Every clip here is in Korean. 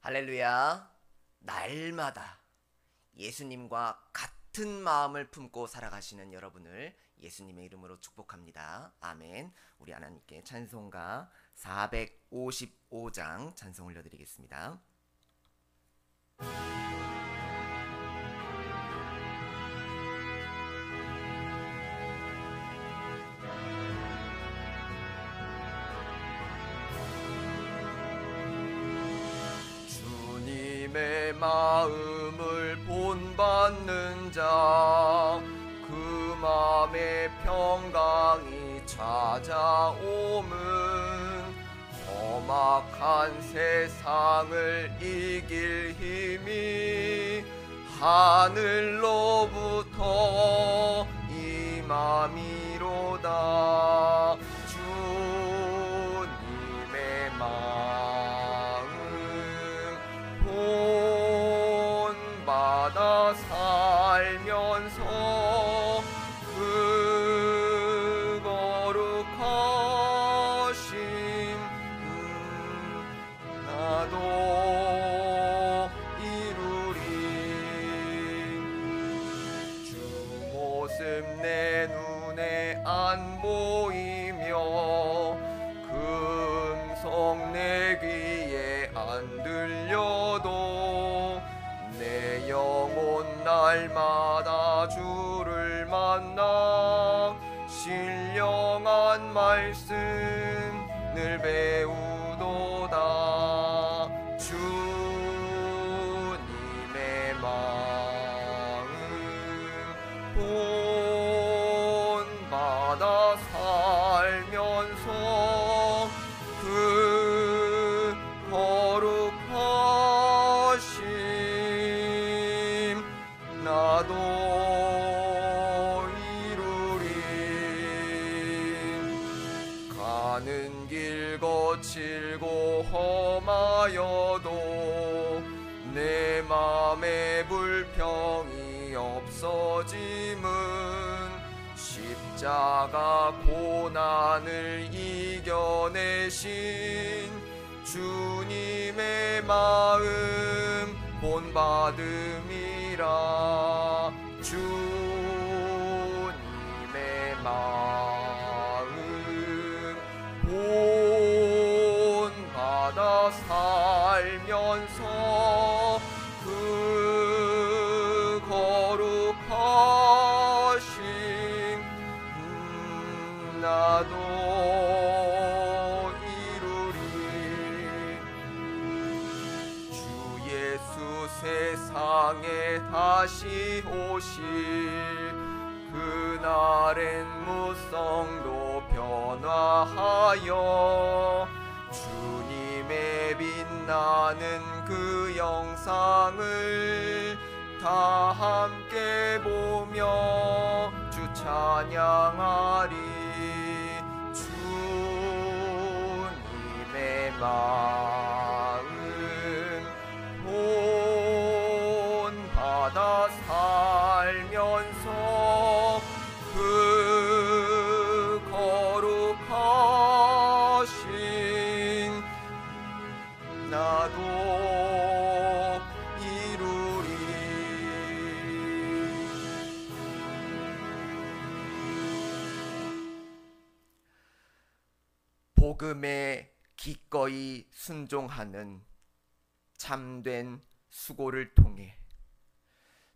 할렐루야. 날마다 예수님과 같은 마음을 품고 살아가시는 여러분을 예수님의 이름으로 축복합니다. 아멘. 우리 하나님께 찬송가 455장 찬송 올려드리겠습니다. 주님의 마음을 본받는 자, 그 마음의 평강이 찾아옴은 험악한 세상을 이길 힘이 하늘로부터 임함이로다. 주님의 마음 본받아 살면서 그 거룩하심 나도 이루리. 주 모습 내 눈에 안 보이며 금성 내 귀에 안 들려도 내 영혼 날마다 주를 만나 신령한 말씀을 배우도다. 주님의 마음 본받아 살면서 그 거룩하심 나도 이루리. 가는 길 거칠고 험하여도 내 맘에 불평이 없어짐은 십자가 고난을 이겨내신 주님의 마음 본받음이라. 주님의 마음 본받아 살면서 그 거룩하심 나도 이루리. 주 예수 세상에 다시 오실 그날엔 무성로 변화하여 주님의 빛나는 그 영상을 다 함께 보며 주 찬양하리. 주님의 마음 본받아 살면서 그 거룩하신 나도 이루리. 복음에 기꺼이 순종하는 참된 수고를 통해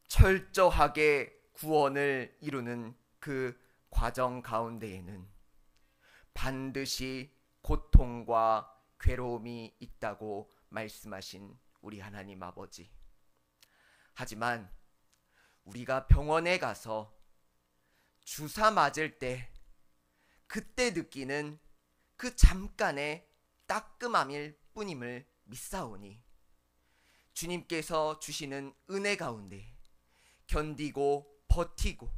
철저하게 구원을 이루는 그 과정 가운데에는 반드시 고통과 괴로움이 있다고 말씀하신 우리 하나님 아버지. 하지만 우리가 병원에 가서 주사 맞을 때 그때 느끼는 그 잠깐의 따끔함일 뿐임을 믿사오니 주님께서 주시는 은혜 가운데 견디고 버티고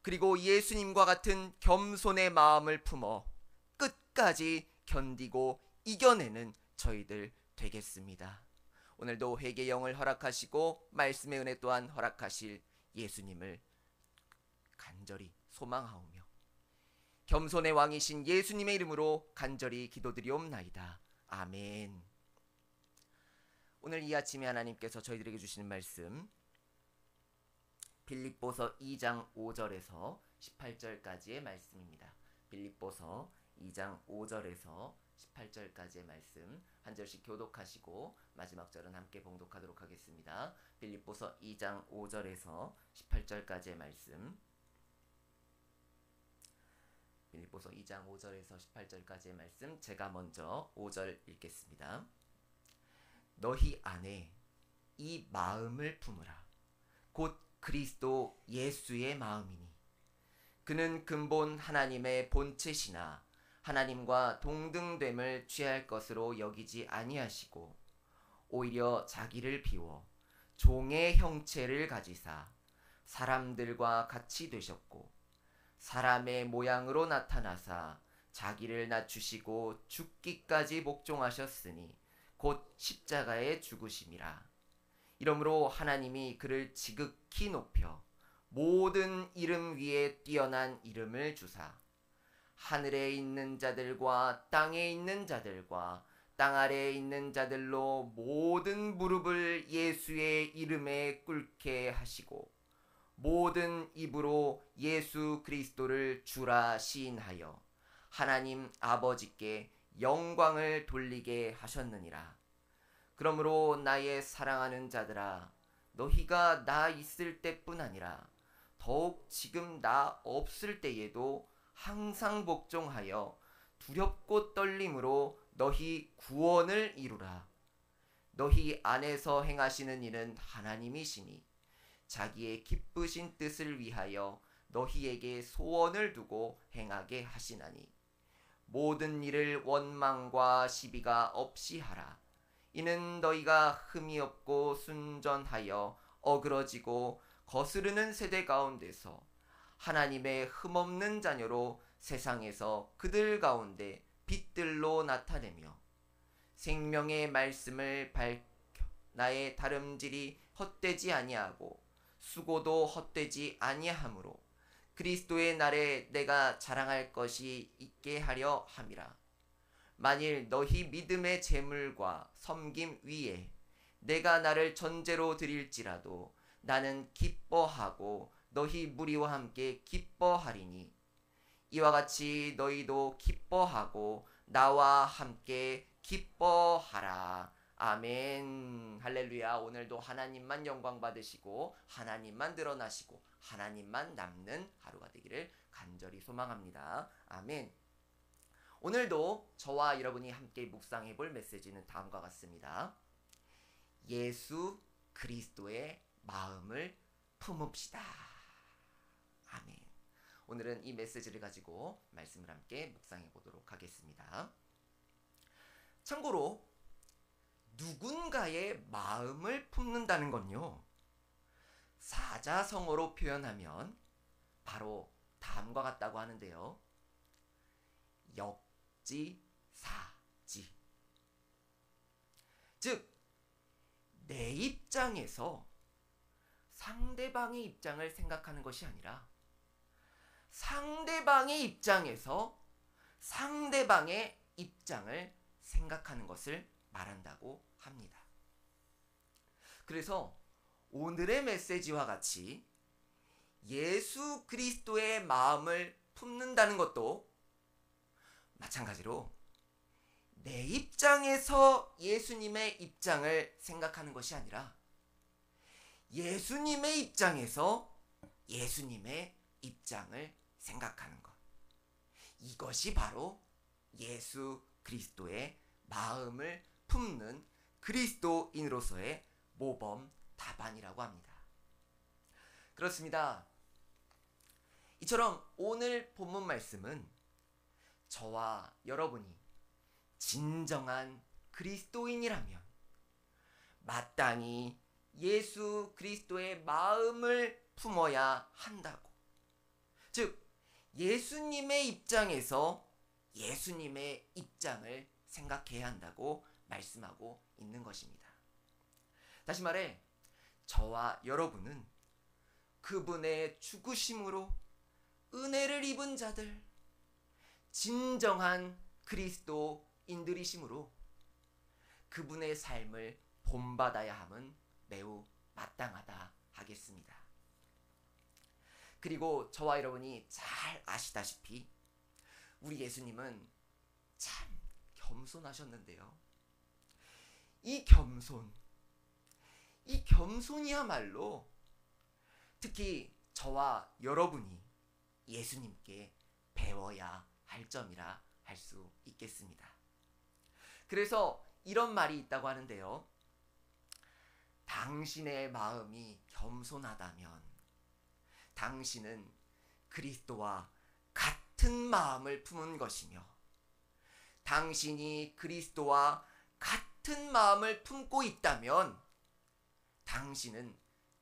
그리고 예수님과 같은 겸손의 마음을 품어 끝까지 견디고 이겨내는 저희들 되겠습니다. 오늘도 회개의 영을 허락하시고 말씀의 은혜 또한 허락하실 예수님을 간절히 소망하오며 겸손의 왕이신 예수님의 이름으로 간절히 기도드리옵나이다. 아멘. 오늘 이 아침에 하나님께서 저희들에게 주시는 말씀 빌립보서 2장 5절에서 18절까지의 말씀입니다. 빌립보서 2장 5절에서 18절까지의 말씀 한 절씩 교독하시고 마지막 절은 함께 봉독하도록 하겠습니다. 빌립보서 2장 5절에서 18절까지의 말씀, 빌립보서 2장 5절에서 18절까지의 말씀, 제가 먼저 5절 읽겠습니다. 너희 안에 이 마음을 품으라. 곧 그리스도 예수의 마음이니 그는 근본 하나님의 본체시나 하나님과 동등됨을 취할 것으로 여기지 아니하시고 오히려 자기를 비워 종의 형체를 가지사 사람들과 같이 되셨고 사람의 모양으로 나타나사 자기를 낮추시고 죽기까지 복종하셨으니 곧 십자가에 죽으심이라. 이러므로 하나님이 그를 지극히 높여 모든 이름 위에 뛰어난 이름을 주사 하늘에 있는 자들과 땅에 있는 자들과 땅 아래에 있는 자들로 모든 무릎을 예수의 이름에 꿇게 하시고 모든 입으로 예수 그리스도를 주라 시인하여 하나님 아버지께 영광을 돌리게 하셨느니라. 그러므로 나의 사랑하는 자들아, 너희가 나 있을 때뿐 아니라 더욱 지금 나 없을 때에도 항상 복종하여 두렵고 떨림으로 너희 구원을 이루라. 너희 안에서 행하시는 일은 하나님이시니 자기의 기쁘신 뜻을 위하여 너희에게 소원을 두고 행하게 하시나니 모든 일을 원망과 시비가 없이 하라. 이는 너희가 흠이 없고 순전하여 어그러지고 거스르는 세대 가운데서 하나님의 흠없는 자녀로 세상에서 그들 가운데 빛들로 나타내며 생명의 말씀을 밝혀 나의 다름질이 헛되지 아니하고 수고도 헛되지 아니하므로 그리스도의 날에 내가 자랑할 것이 있게 하려 함이라. 만일 너희 믿음의 재물과 섬김 위에 내가 나를 전제로 드릴지라도 나는 기뻐하고 너희 무리와 함께 기뻐하리니 이와 같이 너희도 기뻐하고 나와 함께 기뻐하라. 아멘. 할렐루야. 오늘도 하나님만 영광 받으시고 하나님만 드러나시고 하나님만 남는 하루가 되기를 간절히 소망합니다. 아멘. 오늘도 저와 여러분이 함께 묵상해 볼 메시지는 다음과 같습니다. 예수 그리스도의 마음을 품읍시다. 아멘. 오늘은 이 메시지를 가지고 말씀을 함께 묵상해 보도록 하겠습니다. 참고로 누군가의 마음을 품는다는 건요, 사자성어로 표현하면 바로 다음과 같다고 하는데요. 역지사지. 즉, 내 입장에서 상대방의 입장을 생각하는 것이 아니라 상대방의 입장에서 상대방의 입장을 생각하는 것을 말한다고 합니다. 그래서 오늘의 메시지와 같이 예수 그리스도의 마음을 품는다는 것도 마찬가지로 내 입장에서 예수님의 입장을 생각하는 것이 아니라 예수님의 입장에서 예수님의 입장을 생각하는 것. 이것이 바로 예수 그리스도의 마음을 품는 그리스도인으로서의 모범 답안이라고 합니다. 그렇습니다. 이처럼 오늘 본문 말씀은 저와 여러분이 진정한 그리스도인이라면 마땅히 예수 그리스도의 마음을 품어야 한다고. 즉, 예수님의 입장에서 예수님의 입장을 생각해야 한다고 말씀하고 있는 것입니다. 다시 말해, 저와 여러분은 그분의 죽으심으로 은혜를 입은 자들, 진정한 그리스도인들이시므로 그분의 삶을 본받아야 함은 매우 마땅하다 하겠습니다. 그리고 저와 여러분이 잘 아시다시피 우리 예수님은 참 겸손하셨는데요. 이 겸손이야말로 특히 저와 여러분이 예수님께 배워야 할 점이라 할 수 있겠습니다. 그래서 이런 말이 있다고 하는데요. 당신의 마음이 겸손하다면 당신은 그리스도와 같은 마음을 품은 것이며 당신이 그리스도와 같은 마음을 품고 있다면 당신은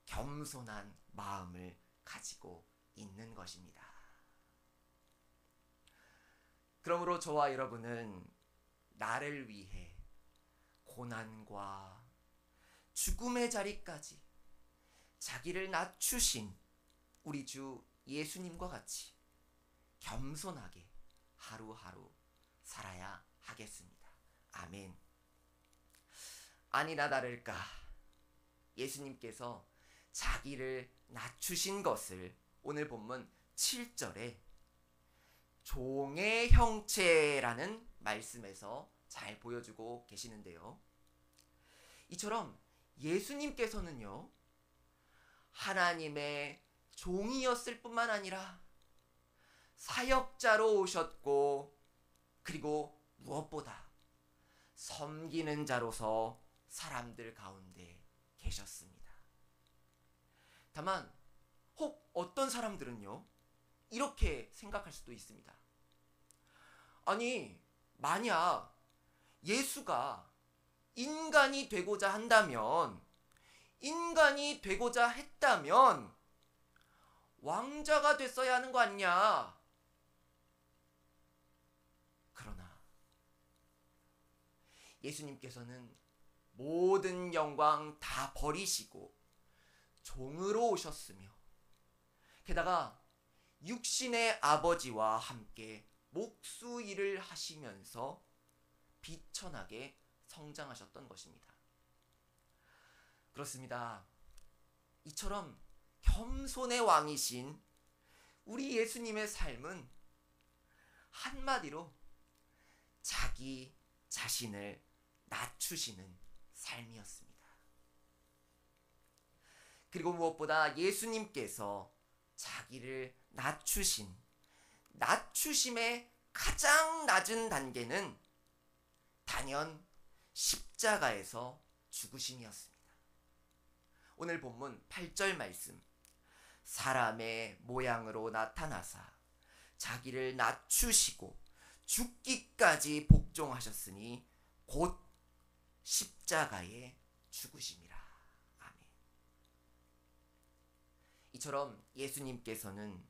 겸손한 마음을 가지고 있는 것입니다. 그러므로 저와 여러분은 나를 위해 고난과 죽음의 자리까지 자기를 낮추신 우리 주 예수님과 같이 겸손하게 하루하루 살아야 하겠습니다. 아멘. 아니나 다를까 예수님께서 자기를 낮추신 것을 오늘 본문 7절에 종의 형체라는 말씀에서 잘 보여주고 계시는데요. 이처럼 예수님께서는요, 하나님의 종이었을 뿐만 아니라 사역자로 오셨고, 그리고 무엇보다 섬기는 자로서 사람들 가운데 계셨습니다. 다만 혹 어떤 사람들은요, 이렇게 생각할 수도 있습니다. 아니, 만약 예수가 인간이 되고자 했다면 왕자가 됐어야 하는 거 아니냐? 그러나 예수님께서는 모든 영광 다 버리시고 종으로 오셨으며 게다가 육신의 아버지와 함께 목수일을 하시면서 비천하게 성장하셨던 것입니다. 그렇습니다. 이처럼 겸손의 왕이신 우리 예수님의 삶은 한마디로 자기 자신을 낮추시는 삶이었습니다. 그리고 무엇보다 예수님께서 자기를 낮추심의 가장 낮은 단계는 단연 십자가에서 죽으심이었습니다. 오늘 본문 8절 말씀, 사람의 모양으로 나타나사 자기를 낮추시고 죽기까지 복종하셨으니 곧 십자가에 죽으심이라. 아멘. 이처럼 예수님께서는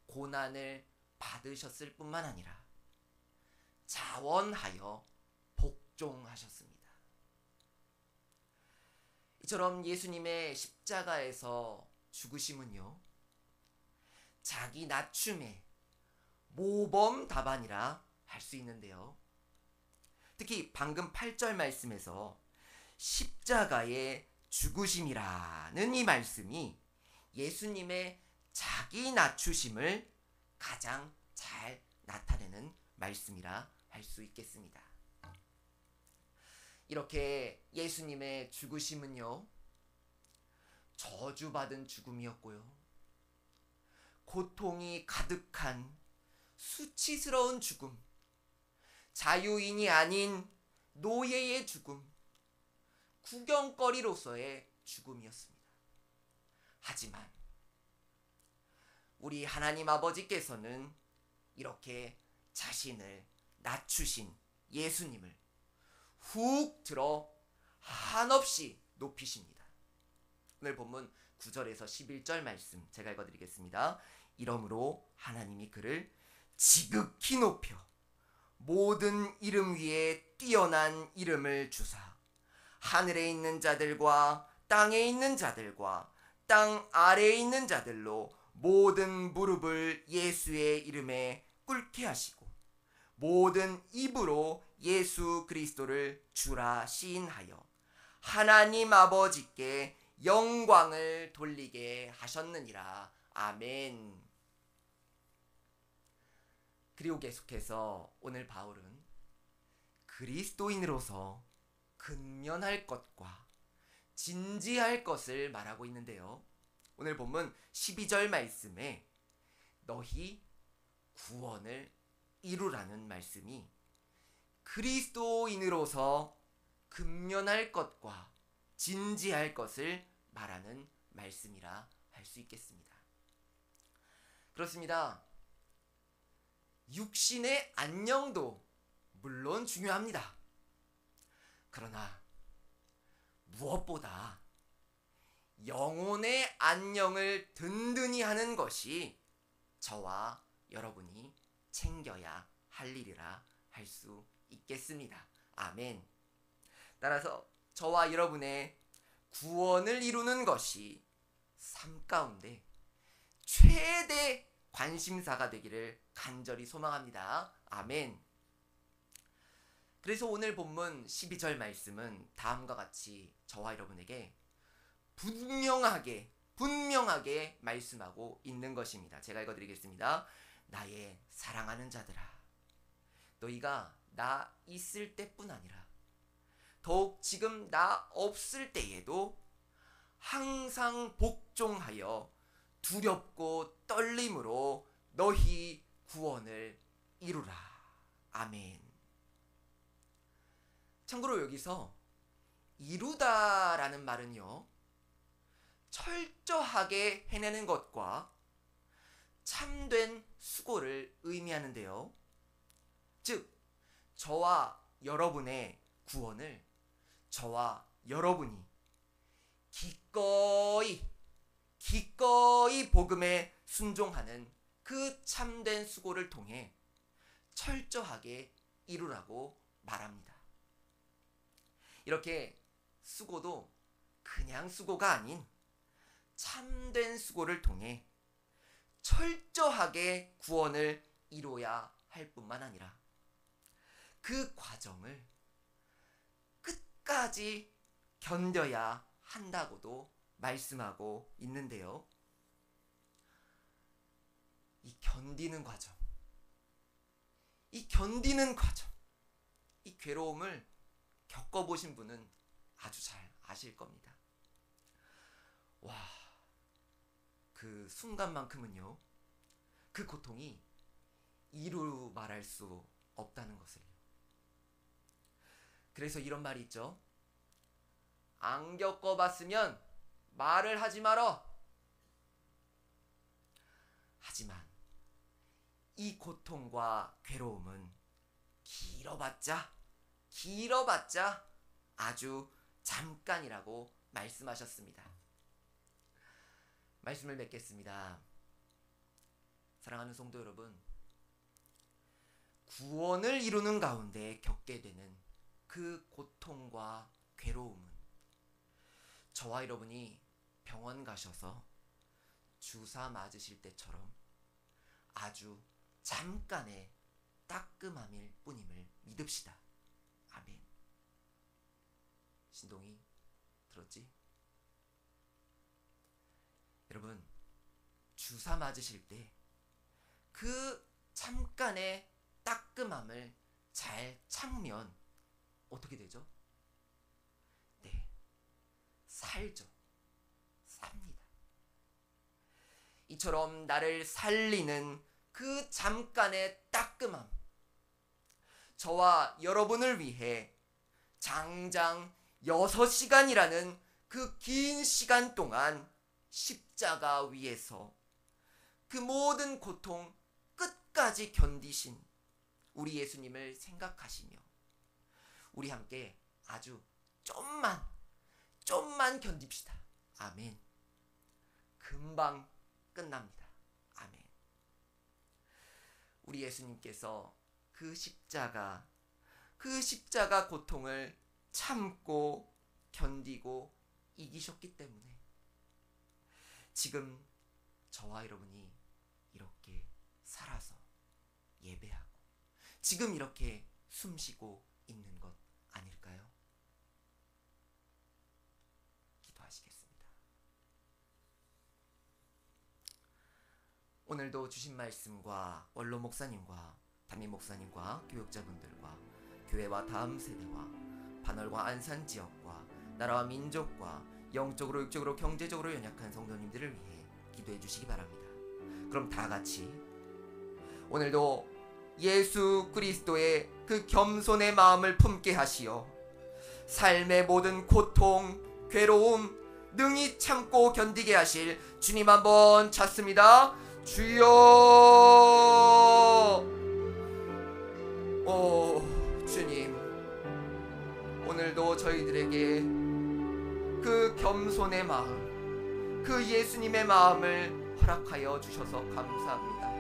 고난을 받으셨을 뿐만 아니라 자원하여 복종하셨습니다. 이처럼 예수님의 십자가에서 죽으심은요, 자기 낮춤의 모범 답안이라 할 수 있는데요. 특히 방금 8절 말씀에서 십자가의 죽으심이라는 이 말씀이 예수님의 자기 낮추심을 가장 잘 나타내는 말씀이라 할 수 있겠습니다. 이렇게 예수님의 죽으심은요, 저주받은 죽음이었고요, 고통이 가득한 수치스러운 죽음, 자유인이 아닌 노예의 죽음, 구경거리로서의 죽음이었습니다. 하지만 우리 하나님 아버지께서는 이렇게 자신을 낮추신 예수님을 훅 들어 한없이 높이십니다. 오늘 본문 9절에서 11절 말씀 제가 읽어드리겠습니다. 이러므로 하나님이 그를 지극히 높여 모든 이름 위에 뛰어난 이름을 주사 하늘에 있는 자들과 땅에 있는 자들과 땅 아래에 있는 자들로 모든 무릎을 예수의 이름에 꿇게 하시고 모든 입으로 예수 그리스도를 주라 시인하여 하나님 아버지께 영광을 돌리게 하셨느니라. 아멘. 그리고 계속해서 오늘 바울은 그리스도인으로서 근면할 것과 진지할 것을 말하고 있는데요. 오늘 본문 12절 말씀에 너희 구원을 이루라는 말씀이 그리스도인으로서 근면할 것과 진지할 것을 말하는 말씀이라 할 수 있겠습니다. 그렇습니다. 육신의 안녕도 물론 중요합니다. 그러나 무엇보다 영혼의 안녕을 든든히 하는 것이 저와 여러분이 챙겨야 할 일이라 할 수 있겠습니다. 아멘. 따라서 저와 여러분의 구원을 이루는 것이 삶 가운데 최대 관심사가 되기를 간절히 소망합니다. 아멘. 그래서 오늘 본문 12절 말씀은 다음과 같이 저와 여러분에게 분명하게 말씀하고 있는 것입니다. 제가 읽어드리겠습니다. 나의 사랑하는 자들아, 너희가 나 있을 때뿐 아니라 더욱 지금 나 없을 때에도 항상 복종하여 두렵고 떨림으로 너희 구원을 이루라. 아멘. 참고로 여기서 이루다라는 말은요, 철저하게 해내는 것과 참된 수고를 의미하는데요. 즉, 저와 여러분의 구원을 저와 여러분이 기꺼이 복음에 순종하는 그 참된 수고를 통해 철저하게 이루라고 말합니다. 이렇게 수고도 그냥 수고가 아닌 참된 수고를 통해 철저하게 구원을 이루어야 할 뿐만 아니라 그 과정을 끝까지 견뎌야 한다고도 말씀하고 있는데요. 이 견디는 과정, 이 괴로움을 겪어보신 분은 아주 잘 아실 겁니다. 와, 그 순간만큼은요, 그 고통이 이루 말할 수 없다는 것을요. 그래서 이런 말이 있죠. 안 겪어봤으면 말을 하지 말어. 하지만 이 고통과 괴로움은 길어봤자 아주 잠깐이라고 말씀하셨습니다. 말씀을 맺겠습니다. 사랑하는 성도 여러분, 구원을 이루는 가운데 겪게 되는 그 고통과 괴로움은 저와 여러분이 병원 가셔서 주사 맞으실 때처럼 아주 잠깐의 따끔함일 뿐임을 믿읍시다. 아멘. 신동이 들었지? 여러분, 주사 맞으실 때 그 잠깐의 따끔함을 잘 참으면 어떻게 되죠? 네, 삽니다. 이처럼 나를 살리는 그 잠깐의 따끔함, 저와 여러분을 위해 장장 6시간이라는 그 긴 시간 동안 십자가 위에서 그 모든 고통 끝까지 견디신 우리 예수님을 생각하시며 우리 함께 아주 좀만 견딥시다. 아멘. 금방 끝납니다. 아멘. 우리 예수님께서 그 십자가 고통을 참고 견디고 이기셨기 때문에 지금 저와 여러분이 이렇게 살아서 예배하고 지금 이렇게 숨쉬고 있는 것 아닐까요? 오늘도 주신 말씀과 원로 목사님과 담임 목사님과 교육자분들과 교회와 다음 세대와 반월과 안산 지역과 나라와 민족과 영적으로 육적으로 경제적으로 연약한 성도님들을 위해 기도해 주시기 바랍니다. 그럼 다 같이 오늘도 예수 그리스도의 그 겸손의 마음을 품게 하시어 삶의 모든 고통, 괴로움 능히 참고 견디게 하실 주님 한번 찾습니다. 주여! 오 주님, 오늘도 저희들에게 그 겸손의 마음, 그 예수님의 마음을 허락하여 주셔서 감사합니다.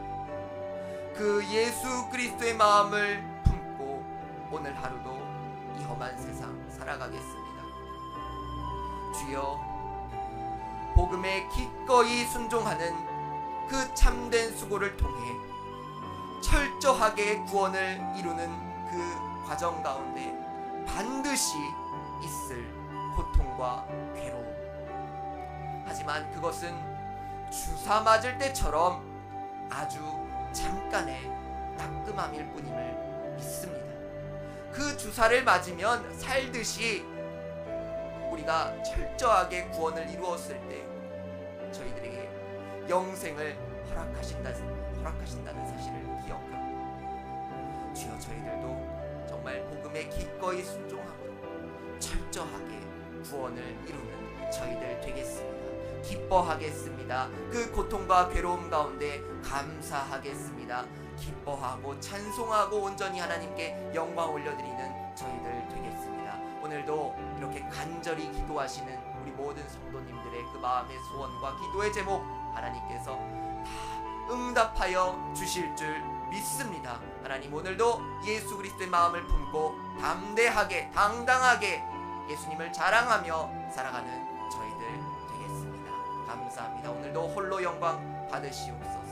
그 예수 그리스도의 마음을 품고 오늘 하루도 이 험한 세상 살아가겠습니다. 주여, 복음에 기꺼이 순종하는 그 참된 수고를 통해 철저하게 구원을 이루는 그 과정 가운데 반드시 있을 고통과 괴로움, 하지만 그것은 주사 맞을 때처럼 아주 잠깐의 따끔함일 뿐임을 믿습니다. 그 주사를 맞으면 살듯이 우리가 철저하게 구원을 이루었을 때 저희들에게 영생을 허락하신다는 사실을 기억하고, 주여 저희들도 정말 복음에 기꺼이 순종함으로 철저하게 구원을 이루는 저희들 되겠습니다. 기뻐하겠습니다. 그 고통과 괴로움 가운데 감사하겠습니다. 기뻐하고 찬송하고 온전히 하나님께 영광 올려드리는 저희들 되겠습니다. 오늘도 이렇게 간절히 기도하시는 우리 모든 성도님들의 그 마음의 소원과 기도의 제목 하나님께서 다 응답하여 주실 줄 믿습니다. 하나님, 오늘도 예수 그리스도의 마음을 품고 담대하게 당당하게 예수님을 자랑하며 살아가는 저희들 되겠습니다. 감사합니다. 오늘도 홀로 영광 받으시옵소서.